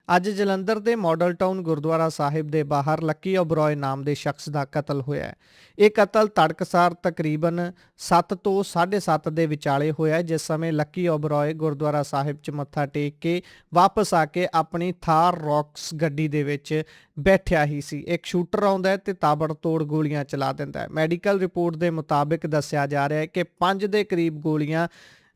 ਅੱਜ ਜਲੰਧਰ ਦੇ model town Gurdwara ਸਾਹਿਬ ਦੇ ਬਾਹਰ ਲੱਕੀ ਓਬਰॉय ਨਾਮ ਦੇ ਸ਼ਖਸ ਦਾ ਕਤਲ ਹੋਇਆ ਹੈ। ਇਹ ਕਤਲ ਤੜਕਸਾਰ ਤਕਰੀਬਨ 7 ਤੋਂ 7:30 ਦੇ ਵਿਚਾਲੇ ਹੋਇਆ ਹੈ, ਜਿਸ ਸਮੇਂ ਲੱਕੀ ਓਬਰॉय ਗੁਰਦੁਆਰਾ ਸਾਹਿਬ 'ਚ ਮੱਥਾ ਟੇਕ ਕੇ ਵਾਪਸ ਆ ਕੇ ਆਪਣੀ ਥਾਰ ਰੌਕਸ ਗੱਡੀ ਦੇ ਵਿੱਚ ਬੈਠਿਆ ਹੀ ਸੀ। ਇੱਕ ਸ਼ੂਟਰ ਆਉਂਦਾ ਹੈ ਤੇ ਤਾਬੜਤੋੜ ਗੋਲੀਆਂ ਚਲਾ ਦਿੰਦਾ ਹੈ। ਮੈਡੀਕਲ ਰਿਪੋਰਟ ਦੇ ਮੁਤਾਬਿਕ ਦੱਸਿਆ ਜਾ ਰਿਹਾ ਹੈ ਕਿ 5 ਦੇ ਕਰੀਬ ਗੋਲੀਆਂ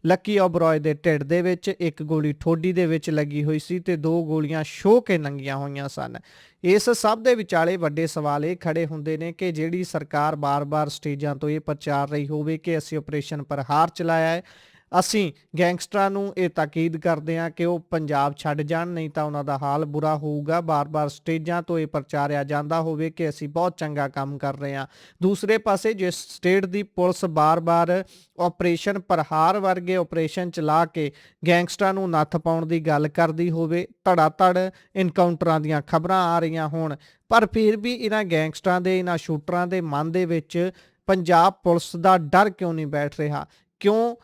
ਲੱਕੀ ਓਬਰॉय ਦੇ ਢਿੱਡ ਦੇ ਵਿੱਚ, ਇੱਕ ਗੋਲੀ ਠੋਡੀ ਦੇ ਵਿੱਚ ਲੱਗੀ ਹੋਈ ਸੀ ਤੇ 2 ਗੋਲੀਆਂ ਛੋਹ ਕੇ ਲੰਘੀਆਂ ਹੋਈਆਂ ਸਨ। ਇਸ ਸਭ ਦੇ ਵਿਚਾਲੇ ਵੱਡੇ ਸਵਾਲ ਇਹ ਖੜੇ ਹੁੰਦੇ ਨੇ ਕਿ ਜਿਹੜੀ ਸਰਕਾਰ ਬਾਰ-ਬਾਰ ਸਟੇਜਾਂ ਤੋਂ ਇਹ ਪ੍ਰਚਾਰ ਰਹੀ ਹੋਵੇ ਕਿ ਅਸੀਂ ਆਪਰੇਸ਼ਨ ਪ੍ਰਹਾਰ ਚਲਾਇਆ ਹੈ, ਅਸੀਂ ਗੈਂਗਸਟਰਾਂ ਨੂੰ ਇਹ ਤਾਕੀਦ ਕਰਦੇ ਹਾਂ ਕਿ ਉਹ ਪੰਜਾਬ ਛੱਡ ਜਾਣ, ਨਹੀਂ ਤਾਂ ਉਹਨਾਂ ਦਾ ਹਾਲ ਬੁਰਾ ਹੋਊਗਾ। ਬਾਰ-ਬਾਰ ਸਟੇਜਾਂ ਤੋਂ ਇਹ ਪ੍ਰਚਾਰਿਆ ਜਾਂਦਾ ਹੋਵੇ ਕਿ ਅਸੀਂ ਬਹੁਤ ਚੰਗਾ ਕੰਮ ਕਰ ਰਹੇ ਹਾਂ। ਦੂਸਰੇ ਪਾਸੇ ਜਿਸ ਸਟੇਟ ਦੀ ਪੁਲਿਸ ਬਾਰ-ਬਾਰ ਆਪਰੇਸ਼ਨ ਪ੍ਰਹਾਰ ਵਰਗੇ ਆਪਰੇਸ਼ਨ ਚਲਾ ਕੇ ਗੈਂਗਸਟਰਾਂ ਨੂੰ ਨੱਥ ਪਾਉਣ ਦੀ ਗੱਲ ਕਰਦੀ ਹੋਵੇ, ਧੜਾ-ਧੜ ਇਨਕਾਊਂਟਰਾਂ ਦੀਆਂ ਖਬਰਾਂ ਆ ਰਹੀਆਂ ਹੋਣ, ਪਰ ਫਿਰ ਵੀ ਇਹਨਾਂ ਗੈਂਗਸਟਰਾਂ ਦੇ, ਇਹਨਾਂ ਸ਼ੂਟਰਾਂ ਦੇ ਮਨ ਦੇ ਵਿੱਚ ਪੰਜਾਬ ਪੁਲਿਸ ਦਾ ਡਰ ਕਿਉਂ ਨਹੀਂ ਬੈਠ ਰਿਹਾ? ਕਿਉਂ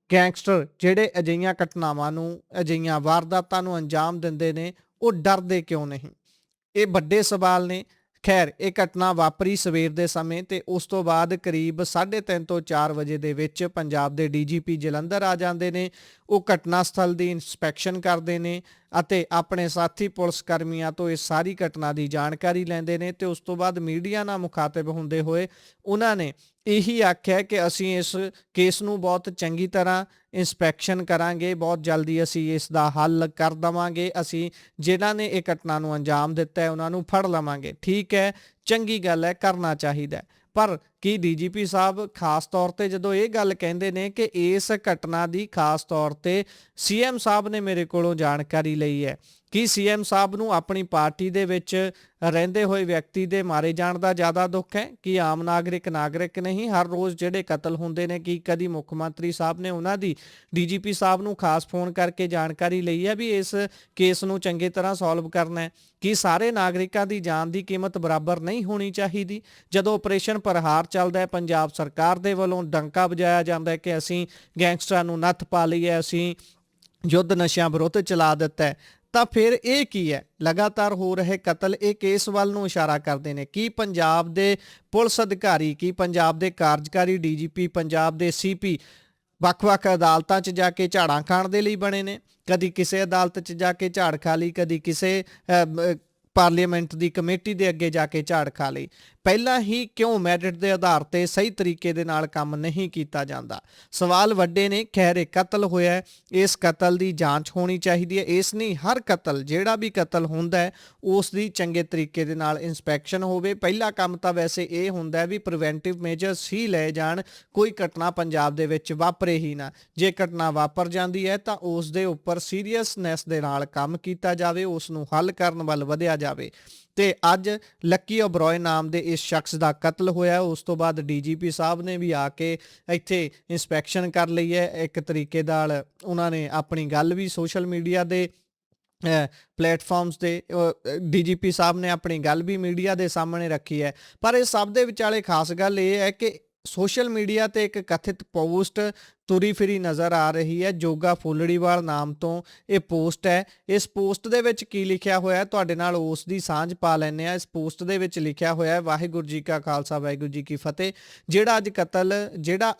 ਗੈਂਗਸਟਰ ਜਿਹੜੇ ਅਜਿਹੀਆਂ ਘਟਨਾਵਾਂ ਨੂੰ, ਅਜਿਹੀਆਂ ਵਾਰਦਾਤਾਂ ਨੂੰ ਅੰਜਾਮ ਦਿੰਦੇ ਨੇ, ਉਹ ਡਰਦੇ ਕਿਉਂ ਨਹੀਂ? ਇਹ ਵੱਡੇ ਸਵਾਲ ਨੇ। ਖੈਰ, ਇਹ ਘਟਨਾ ਵਾਪਰੀ ਸਵੇਰ ਦੇ ਸਮੇਂ ਤੇ ਉਸ ਤੋਂ ਬਾਅਦ ਕਰੀਬ 3:30 ਤੋਂ 4 ਵਜੇ ਦੇ ਵਿੱਚ ਪੰਜਾਬ ਦੇ ਡੀਜੀਪੀ ਜਲੰਧਰ ਆ ਜਾਂਦੇ ਨੇ। ਉਹ ਘਟਨਾ ਸਥਲ ਦੀ ਇੰਸਪੈਕਸ਼ਨ ਕਰਦੇ ਨੇ ਅਤੇ ਆਪਣੇ ਸਾਥੀ ਪੁਲਿਸ ਕਰਮੀਆਂ ਤੋਂ ਇਸ ਸਾਰੀ ਘਟਨਾ ਦੀ ਜਾਣਕਾਰੀ ਲੈਂਦੇ ਨੇ ਤੇ ਉਸ ਤੋਂ ਬਾਅਦ ਮੀਡੀਆ ਨਾਲ ਮੁਖਾਤਿਬ ਹੁੰਦੇ ਹੋਏ ਉਹਨਾਂ ਨੇ ਇਹੀ ਆਖਿਆ ਕਿ ਅਸੀਂ ਇਸ ਕੇਸ ਨੂੰ ਬਹੁਤ ਚੰਗੀ ਤਰ੍ਹਾਂ ਇੰਸਪੈਕਸ਼ਨ ਕਰਾਂਗੇ, ਬਹੁਤ ਜਲਦੀ ਅਸੀਂ ਇਸ ਦਾ ਹੱਲ ਕਰ ਦੇਵਾਂਗੇ, ਅਸੀਂ ਜਿਨ੍ਹਾਂ ਨੇ ਇਹ ਘਟਨਾ ਨੂੰ ਅੰਜਾਮ ਦਿੱਤਾ ਹੈ ਉਹਨਾਂ ਨੂੰ ਫੜ ਲਵਾਂਗੇ। ਠੀਕ ਹੈ, ਚੰਗੀ ਗੱਲ ਹੈ, ਕਰਨਾ ਚਾਹੀਦਾ। ਪਰ ਕੀ ਡੀਜੀਪੀ ਸਾਹਿਬ ਖਾਸ ਤੌਰ ਤੇ ਜਦੋਂ ਇਹ ਗੱਲ ਕਹਿੰਦੇ ਨੇ ਕਿ ਇਸ ਘਟਨਾ ਦੀ ਖਾਸ ਤੌਰ ਤੇ ਸੀਐਮ ਸਾਹਿਬ ਨੇ ਮੇਰੇ ਕੋਲੋਂ ਜਾਣਕਾਰੀ ਲਈ ਹੈ, ਕੀ ਸੀਐਮ ਸਾਹਿਬ ਨੂੰ ਆਪਣੀ ਪਾਰਟੀ ਦੇ ਵਿੱਚ ਰਹਿੰਦੇ ਹੋਏ ਵਿਅਕਤੀ ਦੇ ਮਾਰੇ ਜਾਣ ਦਾ ਜ਼ਿਆਦਾ ਦੁੱਖ ਹੈ? ਕਿ ਆਮ ਨਾਗਰਿਕ ਨਹੀਂ? ਹਰ ਰੋਜ਼ ਜਿਹੜੇ ਕਤਲ ਹੁੰਦੇ ਨੇ, ਕੀ ਕਦੀ ਮੁੱਖ ਮੰਤਰੀ ਸਾਹਿਬ ਨੇ ਉਹਨਾਂ ਦੀ ਡੀਜੀਪੀ ਸਾਹਿਬ ਨੂੰ ਖਾਸ ਫੋਨ ਕਰਕੇ ਜਾਣਕਾਰੀ ਲਈ ਹੈ ਵੀ ਇਸ ਕੇਸ ਨੂੰ ਚੰਗੀ ਤਰ੍ਹਾਂ ਸੋਲਵ ਕਰਨਾ ਹੈ? ਕੀ ਸਾਰੇ ਨਾਗਰਿਕਾਂ ਦੀ ਜਾਨ ਦੀ ਕੀਮਤ ਬਰਾਬਰ ਨਹੀਂ ਹੋਣੀ ਚਾਹੀਦੀ? ਜਦੋਂ ਆਪਰੇਸ਼ਨ ਪ੍ਰਹਾਰ ਚੱਲਦਾ ਹੈ, ਪੰਜਾਬ ਸਰਕਾਰ ਦੇ ਵੱਲੋਂ ਡੰਕਾ ਵਜਾਇਆ ਜਾਂਦਾ ਹੈ ਕਿ ਅਸੀਂ ਗੈਂਗਸਟਰਾਂ ਨੂੰ ਨੱਥ ਪਾ ਲਈ ਹੈ, ਅਸੀਂ ਯੁੱਧ ਨਸ਼ਿਆਂ ਵਿਰੁੱਧ ਚਲਾ ਦਿੱਤਾ ਹੈ, ਤਾਂ ਫਿਰ ਇਹ ਕੀ ਹੈ? ਲਗਾਤਾਰ ਹੋ ਰਹੇ ਕਤਲ ਇਹ ਕੇਸ ਵੱਲ ਨੂੰ ਇਸ਼ਾਰਾ ਕਰਦੇ ਨੇ। ਕੀ ਪੰਜਾਬ ਦੇ ਪੁਲਿਸ ਅਧਿਕਾਰੀ, ਕੀ ਪੰਜਾਬ ਦੇ ਕਾਰਜਕਾਰੀ ਡੀਜੀਪੀ, ਪੰਜਾਬ ਦੇ ਸੀਪੀ ਵੱਖ-ਵੱਖ ਅਦਾਲਤਾਂ 'ਚ ਜਾ ਕੇ ਝਾੜਾਂ ਖਾਣ ਦੇ ਲਈ ਬਣੇ ਨੇ? ਕਦੀ ਕਿਸੇ ਅਦਾਲਤ 'ਚ ਜਾ ਕੇ ਝਾੜ ਖਾ ਲਈ, ਕਦੀ ਕਿਸੇ ਪਾਰਲੀਮੈਂਟ ਦੀ ਕਮੇਟੀ ਦੇ ਅੱਗੇ ਜਾ ਕੇ ਝਾੜ ਖਾ ਲਈ। ਪਹਿਲਾਂ ਹੀ ਕਿਉਂ ਮੈਰਿਟ ਦੇ ਆਧਾਰ ਤੇ ਸਹੀ ਤਰੀਕੇ ਦੇ ਨਾਲ ਕੰਮ ਨਹੀਂ ਕੀਤਾ ਜਾਂਦਾ? ਸਵਾਲ ਵੱਡੇ ਨੇ। ਖੈਰ, ਇਹ ਕਤਲ ਹੋਇਆ, ਇਸ ਕਤਲ ਦੀ ਜਾਂਚ ਹੋਣੀ ਚਾਹੀਦੀ ਹੈ। ਇਸ ਨਹੀਂ, ਹਰ ਕਤਲ, ਜਿਹੜਾ ਵੀ ਕਤਲ ਹੁੰਦਾ ਹੈ ਉਸ ਦੀ ਚੰਗੇ ਤਰੀਕੇ ਦੇ ਨਾਲ ਇੰਸਪੈਕਸ਼ਨ ਹੋਵੇ। ਪਹਿਲਾ ਕੰਮ ਤਾਂ ਵੈਸੇ ਇਹ ਹੁੰਦਾ ਵੀ ਪ੍ਰੀਵੈਂਟਿਵ ਮੇਜਰਸ ਹੀ ਲਏ ਜਾਣ, ਕੋਈ ਘਟਨਾ ਪੰਜਾਬ ਦੇ ਵਿੱਚ ਵਾਪਰੇ ਹੀ ਨਾ। ਜੇ ਘਟਨਾ ਵਾਪਰ ਜਾਂਦੀ ਹੈ ਤਾਂ ਉਸ ਦੇ ਉੱਪਰ ਸੀਰੀਅਸਨੈਸ ਦੇ ਨਾਲ ਕੰਮ ਕੀਤਾ ਜਾਵੇ, ਉਸ ਨੂੰ ਹੱਲ ਕਰਨ ਵੱਲ ਵਧਿਆ ਜਾਵੇ। ਤੇ ਅੱਜ ਲੱਕੀ ਓਬਰॉय ਨਾਮ ਦੇ ਇਸ ਸ਼ਖਸ ਦਾ ਕਤਲ ਹੋਇਆ। ਉਸ ਤੋਂ ਬਾਅਦ ਡੀਜੀਪੀ ਸਾਹਿਬ ਨੇ ਵੀ ਆ ਕੇ ਇੱਥੇ ਇੰਸਪੈਕਸ਼ਨ ਕਰ ਲਈ ਹੈ। ਇੱਕ ਤਰੀਕੇ ਨਾਲ ਉਹਨਾਂ ਨੇ ਆਪਣੀ ਗੱਲ ਵੀ ਸੋਸ਼ਲ ਮੀਡੀਆ ਦੇ ਪਲੇਟਫਾਰਮਸ ਤੇ ਡੀਜੀਪੀ ਸਾਹਿਬ ਨੇ ਆਪਣੀ ਗੱਲ ਵੀ ਮੀਡੀਆ ਦੇ ਸਾਹਮਣੇ ਰੱਖੀ ਹੈ। ਪਰ ਇਸ ਸਭ ਦੇ ਵਿਚਾਲੇ ਖਾਸ ਗੱਲ ਇਹ ਹੈ ਕਿ ਸੋਸ਼ਲ ਮੀਡੀਆ ਤੇ ਇੱਕ ਕਥਿਤ ਪੋਸਟ ਤੁਰੀ ਫਿਰੀ ਨਜ਼ਰ ਆ ਰਹੀ ਹੈ। ਜੋਗਾ ਫੁੱਲੜੀਵਾਲ ਨਾਮ ਤੋਂ ਇਹ ਪੋਸਟ ਹੈ। ਇਸ ਪੋਸਟ ਦੇ ਵਿੱਚ ਕੀ ਲਿਖਿਆ ਹੋਇਆ ਤੁਹਾਡੇ ਨਾਲ ਉਸ ਦੀ ਸਾਂਝ ਪਾ ਲੈਂਦੇ ਆ। ਇਸ ਪੋਸਟ ਦੇ ਵਿੱਚ ਲਿਖਿਆ ਹੋਇਆ, ਵਾਹਿਗੁਰੂ ਜੀ ਕਾ ਖਾਲਸਾ ਵਾਹਿਗੁਰੂ ਜੀ ਕੀ ਫਤਿਹ। ਜਿਹੜਾ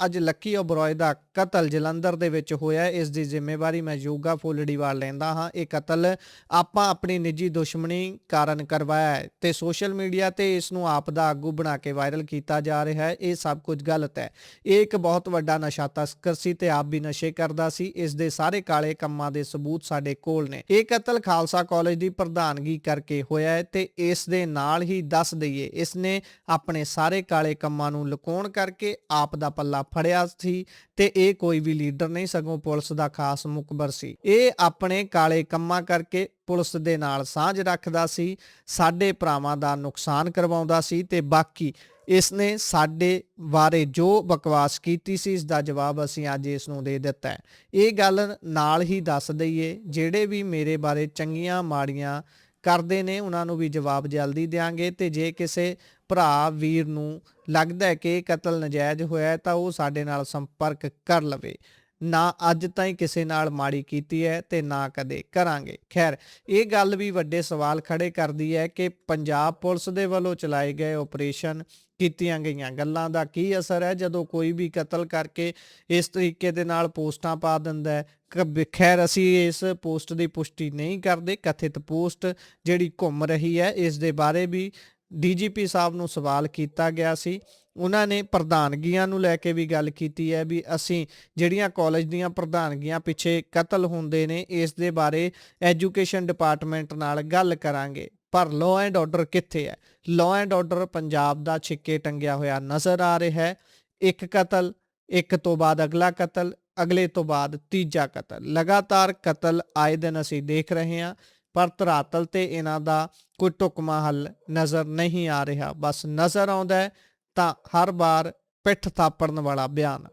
ਅੱਜ ਲੱਕੀ ਓਬਰॉय ਦਾ ਕਤਲ ਜਲੰਧਰ ਦੇ ਵਿੱਚ ਹੋਇਆ, ਇਸ ਦੀ ਜ਼ਿੰਮੇਵਾਰੀ ਮੈਂ ਜੋਗਾ ਫੁੱਲੜੀਵਾਲ ਲੈਂਦਾ ਹਾਂ। ਇਹ ਕਤਲ ਆਪਾਂ ਆਪਣੀ ਨਿੱਜੀ ਦੁਸ਼ਮਣੀ ਕਾਰਨ ਕਰਵਾਇਆ ਹੈ ਤੇ ਸੋਸ਼ਲ ਮੀਡੀਆ ਤੇ ਇਸ ਨੂੰ ਆਪ ਦਾ ਆਗੂ ਬਣਾ ਕੇ ਵਾਇਰਲ ਕੀਤਾ ਜਾ ਰਿਹਾ ਹੈ। ਇਹ ਸਭ ਕੁਝ ਗਲਤ ਹੈ। ਇਹ ਇੱਕ ਬਹੁਤ ਵੱਡਾ ਨਸ਼ਾ ਤਸਕਰ ਸੀ ਤੇ ਆਪ ਵੀ ਨਸ਼ੇ ਕਰਦਾ ਸੀ। ਇਸ ਦੇ ਸਾਰੇ ਕਾਲੇ ਕੰਮਾਂ ਦੇ ਸਬੂਤ ਸਾਡੇ ਕੋਲ ਨੇ। ਇਹ ਕਤਲ ਖਾਲਸਾ ਕਾਲਜ ਦੀ ਪ੍ਰਧਾਨਗੀ ਕਰਕੇ ਹੋਇਆ ਹੈ ਤੇ ਇਸ ਦੇ ਨਾਲ ਹੀ ਦੱਸ ਦਈਏ, ਇਸ ਨੇ ਆਪਣੇ ਸਾਰੇ ਕਾਲੇ ਕੰਮਾਂ ਨੂੰ ਲੁਕਾਉਣ ਕਰਕੇ ਆਪ ਦਾ ਪੱਲਾ ਫੜਿਆ ਸੀ ਤੇ ਇਹ ਕੋਈ ਵੀ ਲੀਡਰ ਨਹੀਂ, ਸਗੋਂ ਪੁਲਿਸ ਦਾ ਖਾਸ ਮੁਖਬਰ ਸੀ। ਇਹ ਆਪਣੇ ਕਾਲੇ ਕੰਮਾਂ ਕਰਕੇ ਪੁਲਿਸ ਦੇ ਨਾਲ ਸਾਂਝ ਰੱਖਦਾ ਸੀ, ਸਾਡੇ ਭਰਾਵਾਂ ਦਾ ਨੁਕਸਾਨ ਕਰਵਾਉਂਦਾ ਸੀ ਤੇ ਬਾਕੀ ਇਸ ਨੇ ਸਾਡੇ ਬਾਰੇ ਜੋ ਬਕਵਾਸ ਕੀਤੀ ਸੀ, ਇਸ ਦਾ ਜਵਾਬ ਅਸੀਂ ਅੱਜ ਇਸ ਨੂੰ ਦੇ ਦਿੱਤਾ ਹੈ। ਇਹ ਗੱਲ ਨਾਲ ਹੀ ਦੱਸ ਦਈਏ, ਜਿਹੜੇ ਵੀ ਮੇਰੇ ਬਾਰੇ ਚੰਗੀਆਂ ਮਾੜੀਆਂ ਕਰਦੇ ਨੇ ਉਹਨਾਂ ਨੂੰ ਵੀ ਜਵਾਬ ਜਲਦੀ ਦਿਆਂਗੇ ਤੇ ਜੇ ਕਿਸੇ ਭਰਾ ਵੀਰ ਨੂੰ ਲੱਗਦਾ ਹੈ ਕਿ ਇਹ ਕਤਲ ਨਜਾਇਜ਼ ਹੋਇਆ ਤਾਂ ਉਹ ਸਾਡੇ ਨਾਲ ਸੰਪਰਕ ਕਰ ਲਵੇ। ਨਾ ਅੱਜ ਤਾਈਂ ਕਿਸੇ ਨਾਲ ਮਾੜੀ ਕੀਤੀ ਹੈ ਤੇ ਨਾ ਕਦੇ ਕਰਾਂਗੇ। ਖੈਰ, ਇਹ ਗੱਲ ਵੀ ਵੱਡੇ ਸਵਾਲ ਖੜੇ ਕਰਦੀ ਹੈ ਕਿ ਪੰਜਾਬ ਪੁਲਿਸ ਦੇ ਵੱਲੋਂ ਚਲਾਏ ਗਏ ਆਪਰੇਸ਼ਨ, ਕੀਤੀਆਂ ਗਈਆਂ ਗੱਲਾਂ ਦਾ ਕੀ ਅਸਰ ਹੈ ਜਦੋਂ ਕੋਈ ਵੀ ਕਤਲ ਕਰਕੇ ਇਸ ਤਰੀਕੇ ਦੇ ਨਾਲ ਪੋਸਟਾਂ ਪਾ ਦਿੰਦਾ ਹੈ। ਖੈਰ, ਅਸੀਂ ਇਸ ਪੋਸਟ ਦੀ ਪੁਸ਼ਟੀ ਨਹੀਂ ਕਰਦੇ। ਕਥਿਤ ਪੋਸਟ ਜਿਹੜੀ ਘੁੰਮ ਰਹੀ ਹੈ, ਇਸ ਦੇ ਬਾਰੇ ਵੀ ਡੀਜੀਪੀ ਸਾਹਿਬ ਨੂੰ ਸਵਾਲ ਕੀਤਾ ਗਿਆ ਸੀ। ਉਹਨਾਂ ਨੇ ਪ੍ਰਧਾਨਗੀਆਂ ਨੂੰ ਲੈ ਕੇ ਵੀ ਗੱਲ ਕੀਤੀ ਹੈ ਵੀ ਅਸੀਂ ਜਿਹੜੀਆਂ ਕਾਲਜ ਦੀਆਂ ਪ੍ਰਧਾਨਗੀਆਂ ਪਿੱਛੇ ਕਤਲ ਹੁੰਦੇ ਨੇ, ਇਸ ਦੇ ਬਾਰੇ ਐਜੂਕੇਸ਼ਨ ਡਿਪਾਰਟਮੈਂਟ ਨਾਲ ਗੱਲ ਕਰਾਂਗੇ। ਪਰ ਲਾਅ ਐਂਡ ਆਰਡਰ ਕਿੱਥੇ ਹੈ? ਲਾਅ ਐਂਡ ਆਰਡਰ ਪੰਜਾਬ ਦਾ ਛਿੱਕੇ ਟੰਗਿਆ ਹੋਇਆ ਨਜ਼ਰ ਆ ਰਿਹਾ ਹੈ। ਇੱਕ ਕਤਲ, ਇੱਕ ਤੋਂ ਬਾਅਦ ਅਗਲਾ ਕਤਲ, ਅਗਲੇ ਤੋਂ ਬਾਅਦ ਤੀਜਾ ਕਤਲ, ਲਗਾਤਾਰ ਕਤਲ ਆਏ ਦਿਨ ਅਸੀਂ ਦੇਖ ਰਹੇ ਹਾਂ। ਪਰ ਧਰਾਤਲ ਤੇ ਇਹਨਾਂ ਦਾ ਕੋਈ ਢੁਕਵਾਂ ਹੱਲ ਨਜ਼ਰ ਨਹੀਂ ਆ ਰਿਹਾ। ਬਸ ਨਜ਼ਰ ਆਉਂਦਾ ਹੈ ਤਾਂ ਹਰ ਵਾਰ ਪਿੱਠ ਥਾਪੜਨ ਵਾਲਾ ਬਿਆਨ।